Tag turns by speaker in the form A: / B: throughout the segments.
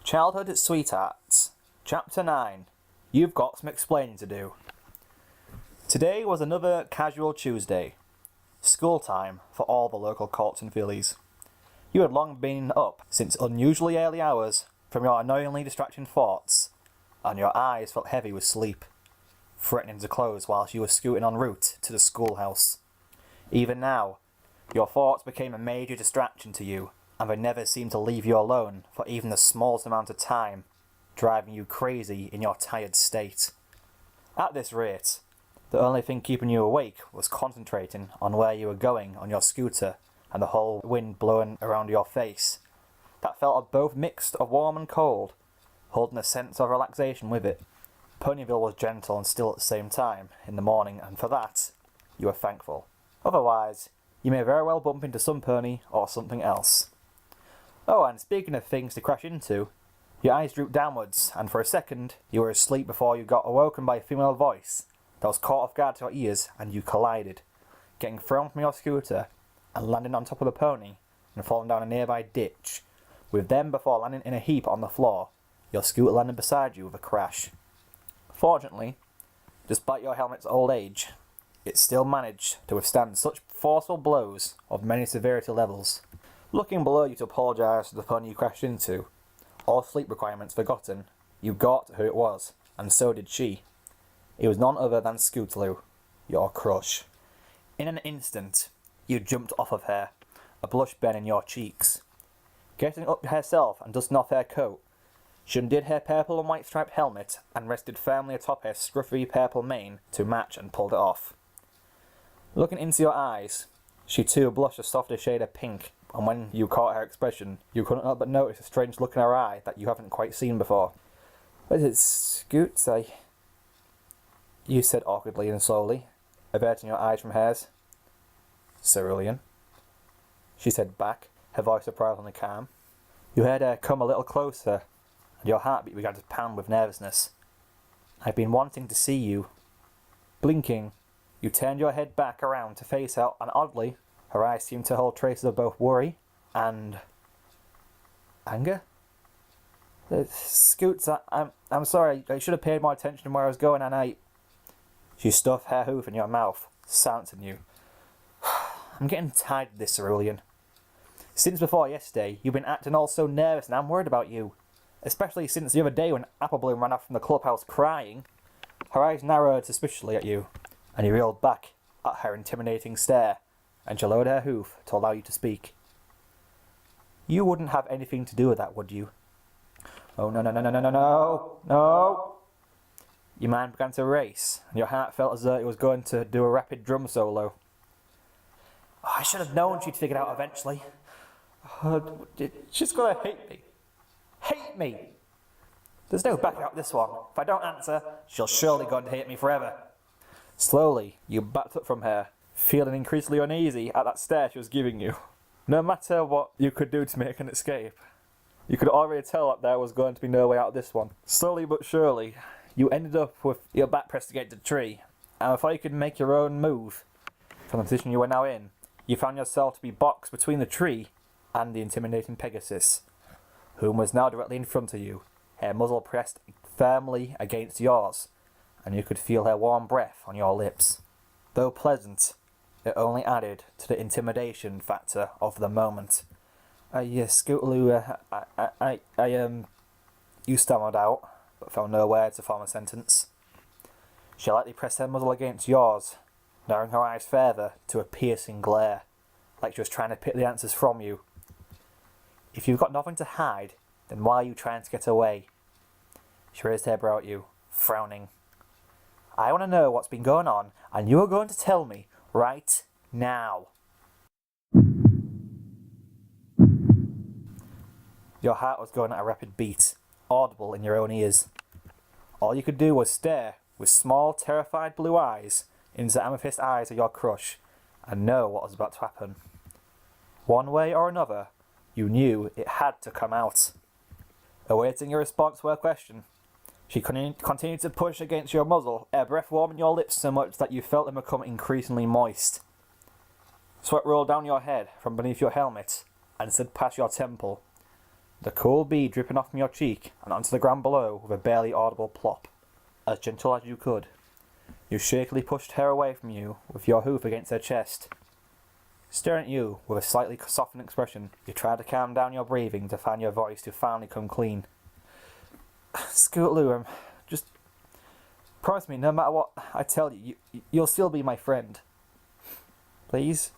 A: Childhood Sweethearts, Chapter 9. You've got some explaining to do. Today was another casual Tuesday. School time for all the local courts and fillies. You had long been up since unusually early hours from your annoyingly distracting thoughts, and your eyes felt heavy with sleep, threatening to close whilst you were scooting en route to the schoolhouse. Even now, your thoughts became a major distraction to you, and they never seemed to leave you alone for even the smallest amount of time, driving you crazy in your tired state. At this rate, the only thing keeping you awake was concentrating on where you were going on your scooter and the whole wind blowing around your face. That felt both mixed of warm and cold, holding a sense of relaxation with it. Ponyville was gentle and still at the same time in the morning, and for that, you were thankful. Otherwise, you may very well bump into some pony or something else. Oh, and speaking of things to crash into, your eyes drooped downwards, and for a second you were asleep before you got awoken by a female voice that was caught off guard to your ears, and you collided, getting thrown from your scooter and landing on top of the pony and falling down a nearby ditch, with them before landing in a heap on the floor, your scooter landed beside you with a crash. Fortunately, despite your helmet's old age, it still managed to withstand such forceful blows of many severity levels. Looking below you to apologise to the pony you crashed into, all sleep requirements forgotten, you got who it was, and so did she. It was none other than Scootaloo, your crush. In an instant, you jumped off of her, a blush burning your cheeks. Getting up herself and dusting off her coat, she undid her purple and white striped helmet and rested firmly atop her scruffy purple mane to match and pulled it off. Looking into your eyes, she too blushed a softer shade of pink, and when you caught her expression, you couldn't help but notice a strange look in her eye that you haven't quite seen before. "What is it, Scoots? You said awkwardly and slowly, averting your eyes from hers. "Cerulean," she said back, her voice surprisingly calm. You heard her come a little closer, and your heartbeat began to pound with nervousness. "I've been wanting to see you." Blinking, you turned your head back around to face her, and oddly, her eyes seemed to hold traces of both worry and anger. "Scoots, I'm sorry. I should have paid more attention where I was going, and She stuffed her hoof in your mouth, silencing you. "I'm getting tired of this, Cerulean. Since before yesterday, you've been acting all so nervous, and I'm worried about you. Especially since the other day when Applebloom ran off from the clubhouse crying." Her eyes narrowed suspiciously at you, and you reeled back at her intimidating stare, and she lowered her hoof to allow you to speak. "You wouldn't have anything to do with that, would you?" "Oh, no. Your mind began to race, and your heart felt as though it was going to do a rapid drum solo. "I should have known she'd figure it out eventually. She's gonna hate me. Hate me! There's no backing up this one. If I don't answer, she'll surely go and hate me forever." Slowly, you backed up from her, feeling increasingly uneasy at that stare she was giving you. No matter what you could do to make an escape, you could already tell that there was going to be no way out of this one. Slowly but surely, you ended up with your back pressed against a tree, and before you could make your own move from the position you were now in, you found yourself to be boxed between the tree and the intimidating Pegasus, whom was now directly in front of you, her muzzle pressed firmly against yours, and you could feel her warm breath on your lips. Though pleasant, it only added to the intimidation factor of the moment. "Yes, Scootaloo, you stammered out, but found no words to form a sentence. She lightly pressed her muzzle against yours, narrowing her eyes further to a piercing glare, like she was trying to pick the answers from you. "If you've got nothing to hide, then why are you trying to get away?" She raised her brow at you, frowning. "I want to know what's been going on, and you are going to tell me right now." Your heart was going at a rapid beat, audible in your own ears. All you could do was stare with small, terrified blue eyes into the amethyst eyes of your crush, and know what was about to happen. One way or another, you knew it had to come out. Awaiting your response to her question, she continued to push against your muzzle, her breath warming your lips so much that you felt them become increasingly moist. Sweat rolled down your head from beneath your helmet and slid past your temple, the cool bead dripping off from your cheek and onto the ground below with a barely audible plop. As gentle as you could, you shakily pushed her away from you with your hoof against her chest. Staring at you with a slightly softened expression, you tried to calm down your breathing to find your voice to finally come clean. Scootaloo, just promise me no matter what I tell you, you'll still be my friend. Please?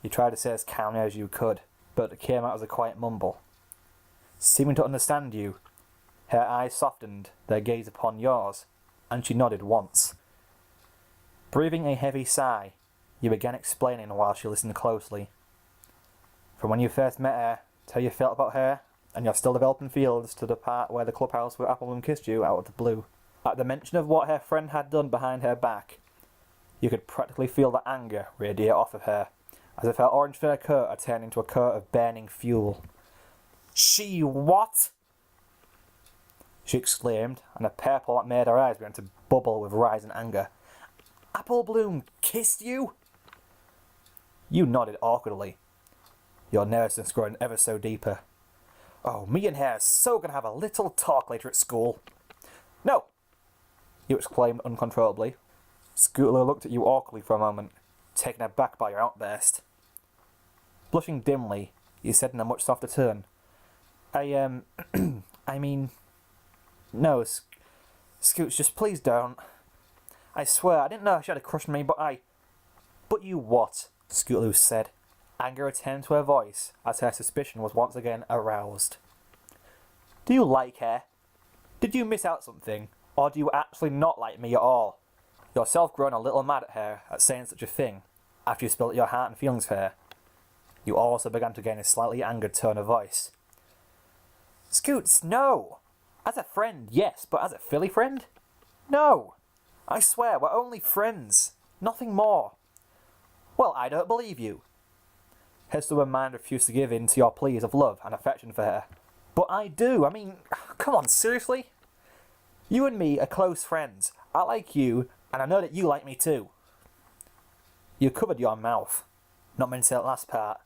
A: You tried to say as calmly as you could, but it came out as a quiet mumble. Seeming to understand you, her eyes softened their gaze upon yours, and she nodded once. Breathing a heavy sigh, you began explaining while she listened closely. From when you first met her, to how you felt about her, and your still developing feelings to the part where the clubhouse where Appleman kissed you out of the blue. At the mention of what her friend had done behind her back, you could practically feel the anger radiate off of her, as if her orange fur coat had turned into a coat of burning fuel. She what? She exclaimed, and the purple that made her eyes began to bubble with rising anger. Apple Bloom kissed you? You nodded awkwardly, your nervousness growing ever so deeper. Oh, me and her are so gonna have a little talk later at school. No! You exclaimed uncontrollably. Scootaloo looked at you awkwardly for a moment, taken aback by your outburst. Blushing dimly, you said in a much softer tone, I mean... No, Scoots, just please don't. I swear, I didn't know she had a crush on me, but But you what? Scootaloo said. Anger returned to her voice as her suspicion was once again aroused. Do you like her? Did you miss out something? Or do you actually not like me at all? Yourself grown a little mad at her at saying such a thing, after you spilled your heart and feelings for her. You also began to gain a slightly angered tone of voice. Scoots, no! As a friend, yes, but as a filly friend? No! I swear, we're only friends. Nothing more. Well, I don't believe you. Her stubborn mind refused to give in to your pleas of love and affection for her. But I do. I mean, come on, seriously? You and me are close friends. I like you, and I know that you like me too. You covered your mouth. Not meant to say that last part.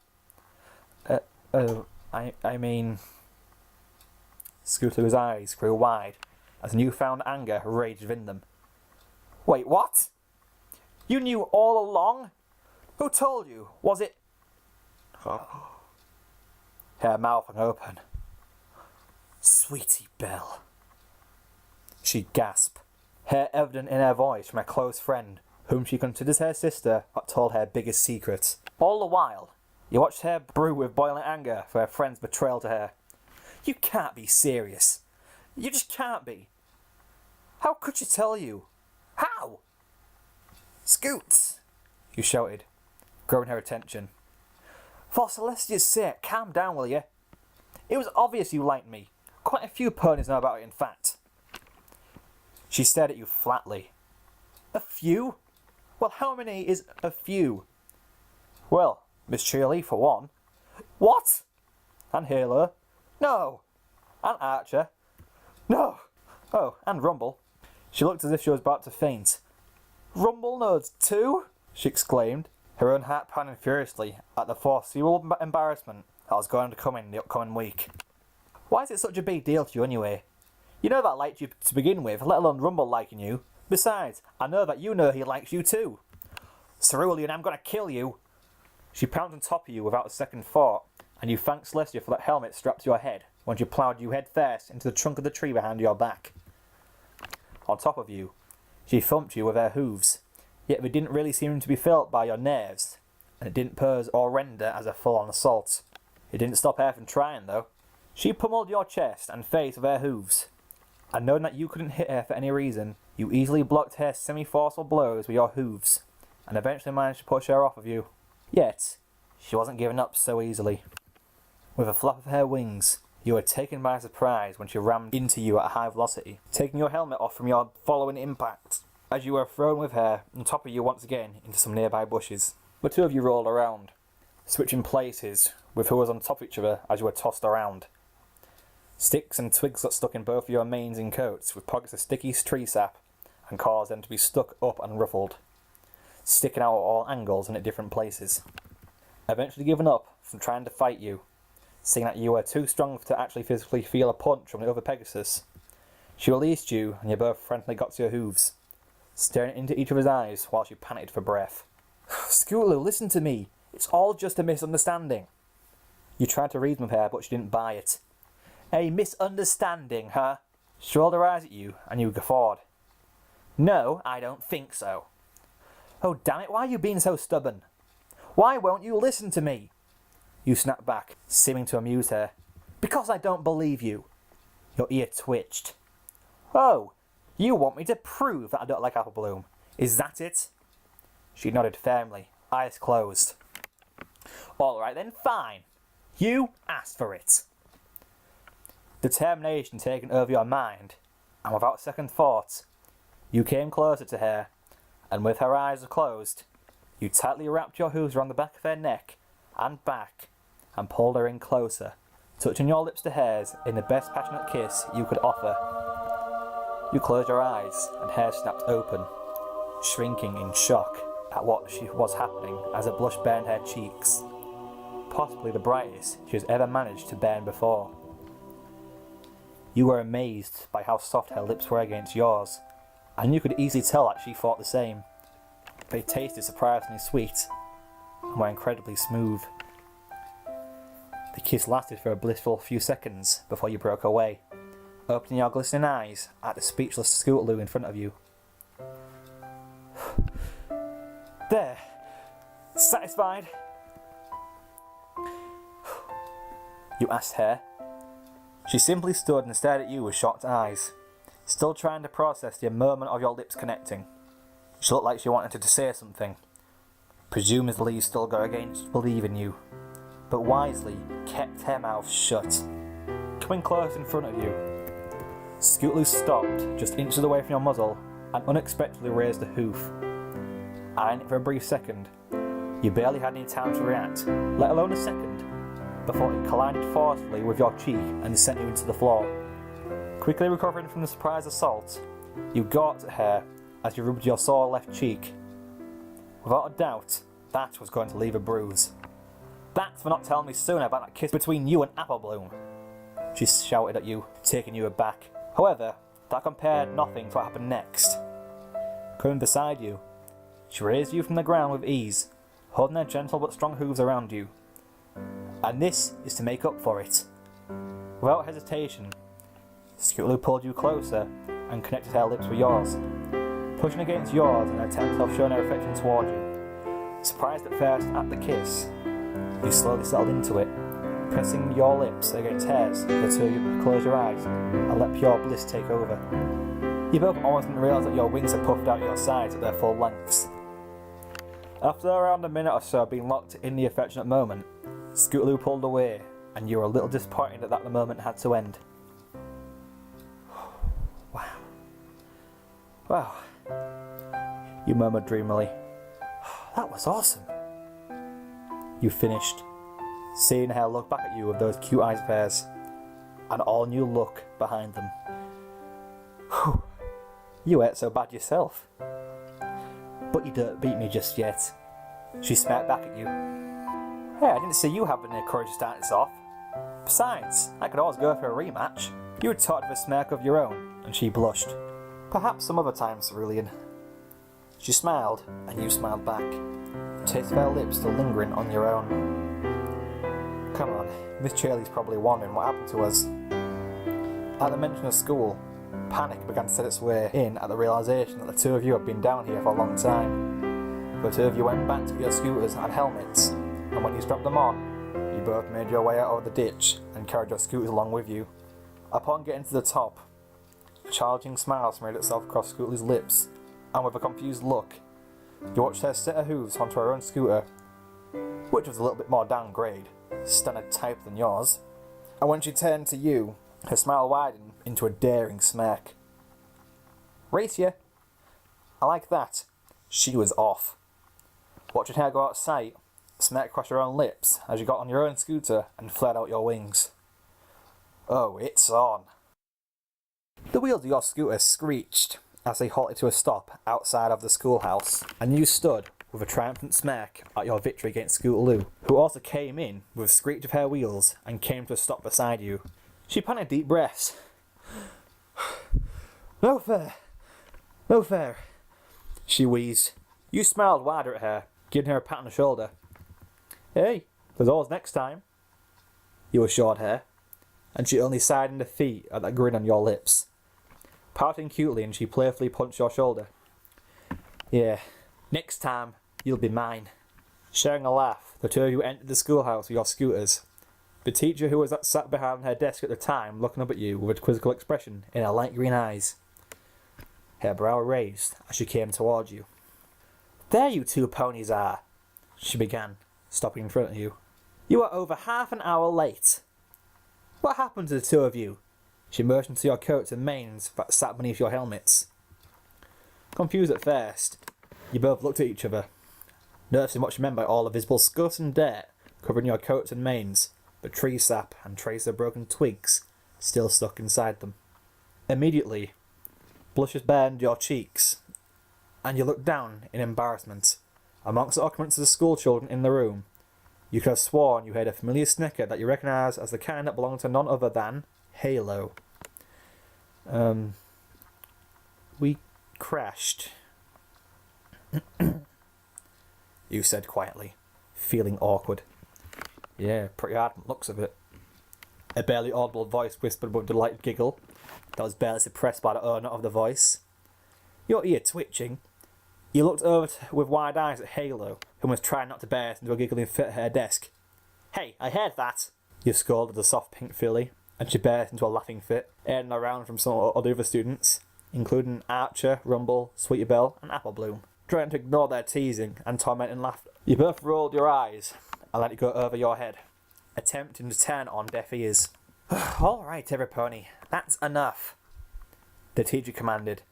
A: I mean... Scootaloo's eyes grew wide as newfound anger raged within them. Wait, what? You knew all along? Who told you? Was it... Her mouth hung open. Sweetie Belle. She gasped, hair evident in her voice from a close friend, whom she considers her sister, that told her biggest secrets. All the while, you watched her brew with boiling anger for her friend's betrayal to her. You can't be serious. You just can't be. How could she tell you? How? Scoots! You shouted, growing her attention. For Celestia's sake, calm down, will you? It was obvious you liked me. Quite a few ponies know about it, in fact. She stared at you flatly. A few? Well, how many is a few? Well, Miss Cheerly, for one. What? And Halo? No. And Archer? No. Oh, and Rumble. She looked as if she was about to faint. Rumble knows too? She exclaimed, her own heart pounding furiously at the foreseeable embarrassment that was going to come in the upcoming week. Why is it such a big deal to you anyway? You know that I liked you to begin with, let alone Rumble liking you. Besides, I know that you know he likes you too. Cerulean, I'm gonna kill you. She pounced on top of you without a second thought, and you thanked Celestia for that helmet strapped to your head when she ploughed you head first into the trunk of the tree behind your back. On top of you, she thumped you with her hooves, yet they didn't really seem to be felt by your nerves, and it didn't pose or render as a full-on assault. It didn't stop her from trying, though. She pummeled your chest and face with her hooves, and knowing that you couldn't hit her for any reason, you easily blocked her semi-forceful blows with your hooves, and eventually managed to push her off of you. Yet, she wasn't giving up so easily. With a flap of her wings, you were taken by surprise when she rammed into you at a high velocity, taking your helmet off from your following impact, as you were thrown with her on top of you once again into some nearby bushes. The two of you rolled around, switching places with who was on top of each other as you were tossed around. Sticks and twigs got stuck in both of your manes and coats with pockets of sticky tree sap and caused them to be stuck up and ruffled, sticking out at all angles and at different places. Eventually giving up from trying to fight you, seeing that you were too strong to actually physically feel a punch from the other Pegasus. She released you, and you both frantically got to your hooves, staring into each other's eyes while she panicked for breath. Scootaloo, listen to me. It's all just a misunderstanding. You tried to reason with her, but she didn't buy it. A misunderstanding, huh? She rolled her eyes at you, and you guffawed. No, I don't think so. Oh, damn it, why are you being so stubborn? Why won't you listen to me? You snapped back, seeming to amuse her. Because I don't believe you. Your ear twitched. Oh, you want me to prove that I don't like Apple Bloom? Is that it? She nodded firmly, eyes closed. All right then, fine. You asked for it. Determination taken over your mind, and without second thought, you came closer to her, and with her eyes closed, you tightly wrapped your hooves around the back of her neck and back, and pulled her in closer, touching your lips to hers in the best passionate kiss you could offer. You closed your eyes, and hers snapped open, shrinking in shock at what was happening as a blush burned her cheeks, possibly the brightest she has ever managed to burn before. You were amazed by how soft her lips were against yours, and you could easily tell that she thought the same. They tasted surprisingly sweet, and were incredibly smooth. The kiss lasted for a blissful few seconds before you broke away, opening your glistening eyes at the speechless Scootaloo in front of you. There. Satisfied? You asked her. She simply stood and stared at you with shocked eyes, still trying to process the moment of your lips connecting. She looked like she wanted to say something, presumably still go against believing you, but wisely kept her mouth shut. Coming close in front of you, Scootaloo stopped just inches away from your muzzle and unexpectedly raised a hoof. Eyeing it for a brief second, you barely had any time to react, let alone a second, before it collided forcefully with your cheek and sent you into the floor. Quickly recovering from the surprise assault, you gawked at her as you rubbed your sore left cheek. Without a doubt, that was going to leave a bruise. That's for not telling me sooner about that kiss between you and Apple Bloom, she shouted at you, taking you aback. However, that compared nothing to what happened next. Coming beside you, she raised you from the ground with ease, holding her gentle but strong hooves around you. And this is to make up for it. Without hesitation, Scootaloo pulled you closer and connected her lips with yours, pushing against yours in an attempt of showing her affection toward you. Surprised at first at the kiss, you slowly settled into it, pressing your lips against hers until you closed your eyes and let pure bliss take over. You both almost didn't realise that your wings had puffed out your sides at their full lengths. After around a minute or so of being locked in the affectionate moment, Scootaloo pulled away, and you were a little disappointed that the moment had to end. Wow, you murmured dreamily. That was awesome. You finished, seeing her look back at you with those cute eyes of hers, an all-new look behind them. Whew. You weren't so bad yourself. But you don't beat me just yet. She spat back at you. Hey, I didn't see you having the courage to start this off. Besides, I could always go for a rematch. You had talked with a smirk of your own, and she blushed. Perhaps some other time, Cerulean. She smiled, and you smiled back, the taste of her lips still lingering on your own. Come on, Miss Chaley's probably wondering what happened to us. At the mention of school, panic began to set its way in at the realisation that the two of you had been down here for a long time. The two of you went back to your scooters and helmets, and when you strapped them on, you both made your way out of the ditch and carried your scooters along with you. Upon getting to the top, a challenging smile smeared itself across Scootaloo's lips, and with a confused look, you watched her set her hooves onto her own scooter, which was a little bit more downgrade, standard type than yours, and when she turned to you, her smile widened into a daring smirk. Race ya? I like that. She was off. Watching her go out of sight, smirk across your own lips as you got on your own scooter and flared out your wings. Oh, it's on. The wheels of your scooter screeched as they halted to a stop outside of the schoolhouse, and you stood with a triumphant smirk at your victory against Scootaloo, who also came in with a screech of her wheels and came to a stop beside you. She panted deep breaths. No fair! No fair! She wheezed. You smiled wider at her, giving her a pat on the shoulder. Hey, there's always next time, you assured her, and she only sighed in defeat at that grin on your lips. Pouting cutely, and she playfully punched your shoulder. Yeah, next time, you'll be mine. Sharing a laugh, the two of you entered the schoolhouse with your scooters. The teacher who was sat behind her desk at the time looking up at you with a quizzical expression in her light green eyes. Her brow raised as she came towards you. There you two ponies are, she began, stopping in front of you. You are over half an hour late. What happened to the two of you? She motioned to your coats and manes that sat beneath your helmets. Confused at first, you both looked at each other, noticing what you meant by all the visible scuffs and dirt covering your coats and manes, but tree sap and traces of broken twigs still stuck inside them. Immediately, blushes burned your cheeks, and you looked down in embarrassment. Amongst the occupants of the school children in the room, you could have sworn you heard a familiar snicker that you recognised as the kind that belonged to none other than Halo. We crashed, you said quietly, feeling awkward. Yeah, pretty hard from the looks of it. A barely audible voice whispered with a delighted giggle that was barely suppressed by the owner of the voice. Your ear twitching, you looked over with wide eyes at Halo, who was trying not to burst into a giggling fit at her desk. Hey, I heard that, you scolded the soft pink filly, and she burst into a laughing fit, airing around from some of the other students, including Archer, Rumble, Sweetie Belle, and Apple Bloom, trying to ignore their teasing and tormenting laughter. You both rolled your eyes and let it go over your head, attempting to turn on deaf ears. All right, every pony, that's enough, the teacher commanded,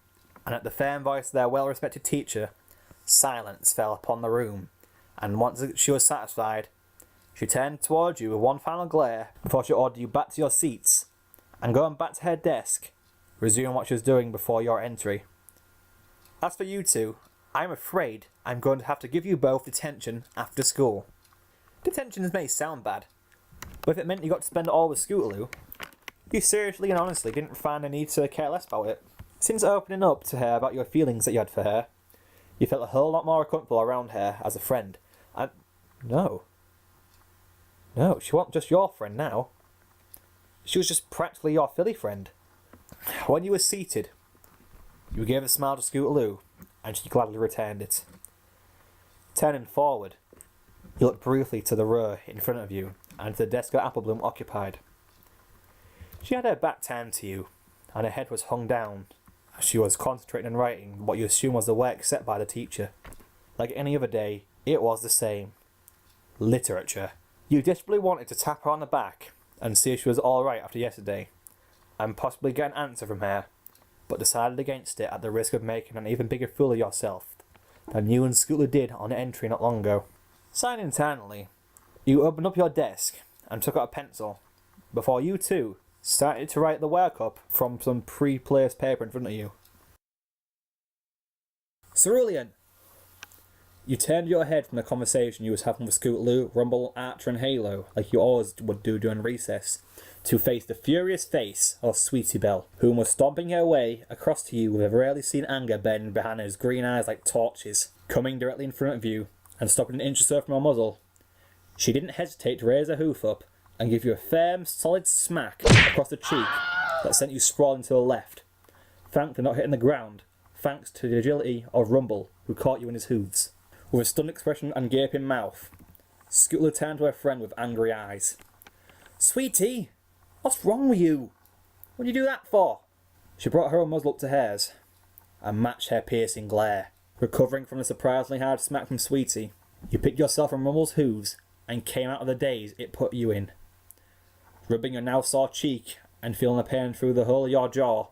A: and at the firm voice of their well-respected teacher, silence fell upon the room, and once she was satisfied, she turned towards you with one final glare before she ordered you back to your seats, and going back to her desk, resumed what she was doing before your entry. As for you two, I'm afraid I'm going to have to give you both detention after school. Detentions may sound bad, but if it meant you got to spend it all with Scootaloo, you seriously and honestly didn't find a need to care less about it. Since opening up to her about your feelings that you had for her, you felt a whole lot more comfortable around her as a friend. And no, she wasn't just your friend now. She was just practically your filly friend. When you were seated, you gave a smile to Scootaloo, and she gladly returned it. Turning forward, you looked briefly to the row in front of you and to the desk that Apple Bloom occupied. She had her back turned to you, and her head was hung down as she was concentrating on writing what you assume was the work set by the teacher. Like any other day, it was the same. Literature. You desperately wanted to tap her on the back and see if she was alright after yesterday, and possibly get an answer from her, but decided against it at the risk of making an even bigger fool of yourself than you and Scootaloo did on entry not long ago. Sighing internally, you opened up your desk and took out a pencil, before you two started to write the workup from some pre-placed paper in front of you. Cerulean! You turned your head from the conversation you was having with Scootaloo, Rumble, Archer and Halo, like you always would do during recess, to face the furious face of Sweetie Belle, whom was stomping her way across to you with a rarely seen anger burning behind his green eyes like torches, coming directly in front of you and stopping an inch or so from her muzzle. She didn't hesitate to raise her hoof up and give you a firm, solid smack across the cheek that sent you sprawling to the left, thankfully not hitting the ground, thanks to the agility of Rumble, who caught you in his hooves. With a stunned expression and gaping mouth, Scootaloo turned to her friend with angry eyes. Sweetie, what's wrong with you? What did you do that for? She brought her own muzzle up to hers and matched her piercing glare. Recovering from the surprisingly hard smack from Sweetie, you picked yourself from Rumble's hooves and came out of the daze it put you in. Rubbing your now sore cheek and feeling the pain through the hole of your jaw,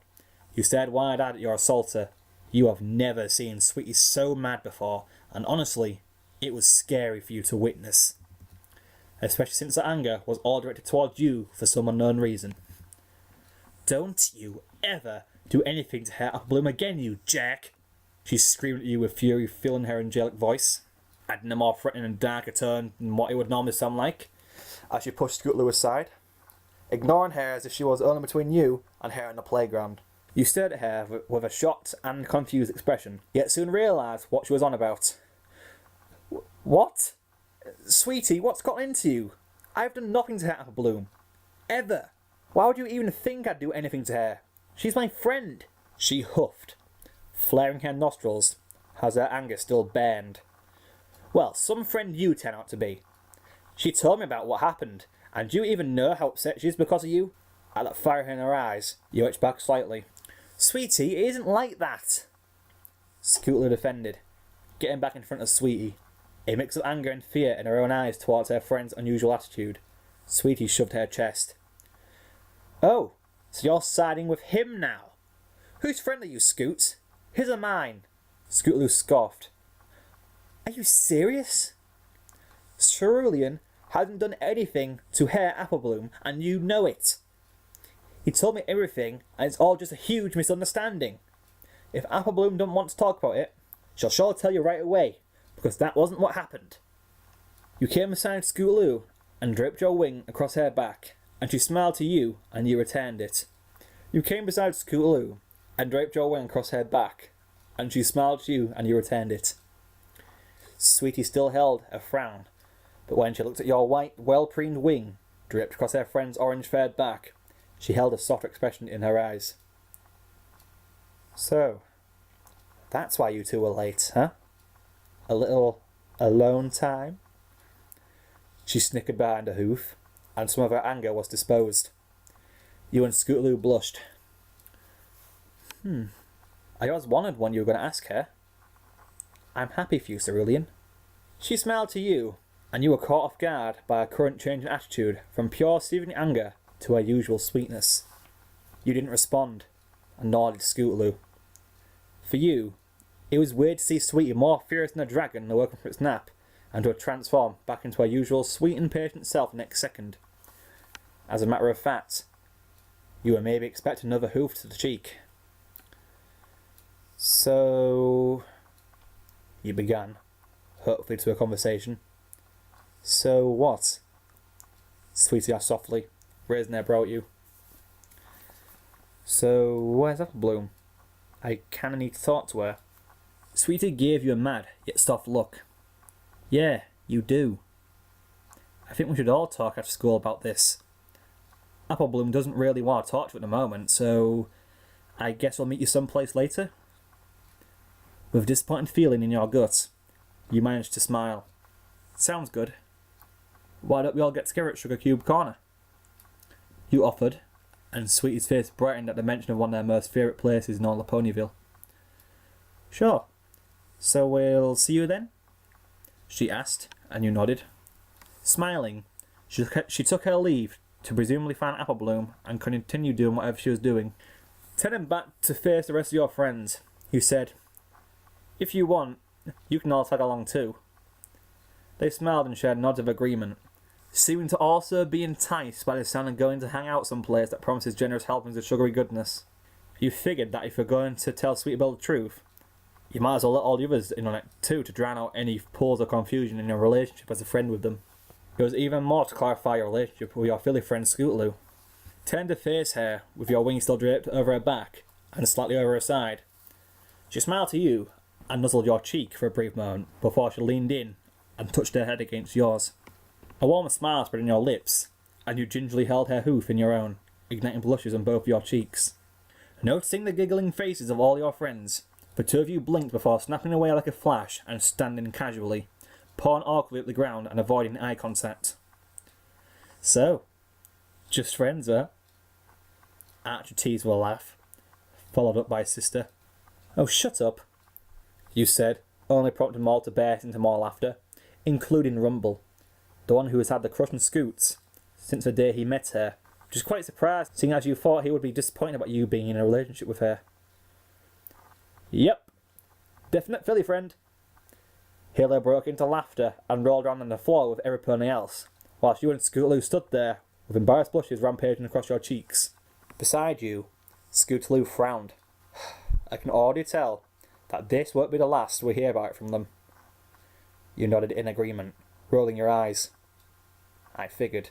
A: you stared wide-eyed at your assaulter. You have never seen Sweetie so mad before, and honestly, it was scary for you to witness. Especially since the anger was all directed towards you for some unknown reason. Don't you ever do anything to her Apple Bloom again, you jerk! She screamed at you with fury filling her angelic voice. adding a more threatening and darker tone than what it would normally sound like, as she pushed Scootaloo aside, ignoring her as if she was only between you and her on the playground. You stared at her with a shocked and confused expression, yet soon realised what she was on about. What? Sweetie, what's gotten into you? I've done nothing to her, Apple Bloom. Ever. Why would you even think I'd do anything to her? She's my friend. She huffed, flaring her nostrils, as her anger still burned. Well, some friend you turn out to be. She told me about what happened, and do you even know how upset she is because of you? At that fire in her eyes, you itched back slightly. Sweetie, it isn't like that. Scootaloo defended, getting back in front of Sweetie, a mix of anger and fear in her own eyes towards her friend's unusual attitude. Sweetie shoved her chest. Oh, so you're siding with him now? Whose friend are you, Scoot? His or mine? Scootaloo scoffed. Are you serious? Cerulean hasn't done anything to her, Apple Bloom, and you know it. He told me everything, and it's all just a huge misunderstanding. If Apple Bloom don't want to talk about it, she'll sure tell you right away, because that wasn't what happened. You came beside Scootaloo and draped your wing across her back, and she smiled to you, and you returned it. You came beside Scootaloo and draped your wing across her back, and she smiled to you, and you returned it. Sweetie still held a frown, but when she looked at your white, well-preened wing draped across her friend's orange-furred back, she held a soft expression in her eyes. So, that's why you two were late, huh? A little alone time? She snickered behind a hoof, and some of her anger was disposed. You and Scootaloo blushed. I always wondered when you were going to ask her. I'm happy for you, Cerulean. She smiled to you, and you were caught off guard by a current change in attitude from pure seething anger to her usual sweetness. You didn't respond, and nor did Scootaloo. For you, it was weird to see Sweetie more furious than a dragon awoken from its nap, and to have transformed back into her usual sweet and patient self next second. As a matter of fact, you were maybe expecting another hoof to the cheek. So, you began, hopefully to a conversation. So what? Sweetie asked softly, raising her brow at you. So, where's Apple Bloom? I kinda need to talk to her. Sweetie gave you a mad, yet soft look. Yeah, you do. I think we should all talk after school about this. Apple Bloom doesn't really want to talk to you at the moment, so I guess we'll meet you someplace later? With a disappointed feeling in your gut, you managed to smile. Sounds good. Why don't we all get together at Sugar Cube Corner? You offered, and Sweetie's face brightened at the mention of one of their most favourite places in all of Ponyville. Sure. So we'll see you then? She asked, and you nodded. Smiling, she took her leave to presumably find Apple Bloom and continue doing whatever she was doing. Turning back to face the rest of your friends, you said, If you want, you can all tag along too. They smiled and shared nods of agreement, seeming to also be enticed by the sound of going to hang out someplace that promises generous helpings of sugary goodness. You figured that if you're going to tell Sweetie Belle the truth, you might as well let all the others in on it too to drown out any pause or confusion in your relationship as a friend with them. It was even more to clarify your relationship with your Philly friend Scootaloo. Turned to face her with your wing still draped over her back and slightly over her side. She smiled to you and nuzzled your cheek for a brief moment before she leaned in and touched her head against yours. A warm smile spread on your lips, and you gingerly held her hoof in your own, igniting blushes on both your cheeks. Noticing the giggling faces of all your friends, the two of you blinked before snapping away like a flash and standing casually, pawing awkwardly at the ground and avoiding eye contact. So, just friends, huh? Archie teased with a laugh, followed up by his sister. Oh, shut up, you said, only prompting them all to burst into more laughter, including Rumble, the one who has had the crush on Scoots since the day he met her, which is quite surprised, seeing as you thought he would be disappointed about you being in a relationship with her. Yep, definite Philly friend. Halo broke into laughter and rolled around on the floor with everybody else, whilst you and Scootaloo stood there, with embarrassed blushes rampaging across your cheeks. Beside you, Scootaloo frowned. I can already tell that this won't be the last we hear about it from them. You nodded in agreement, rolling your eyes. I figured.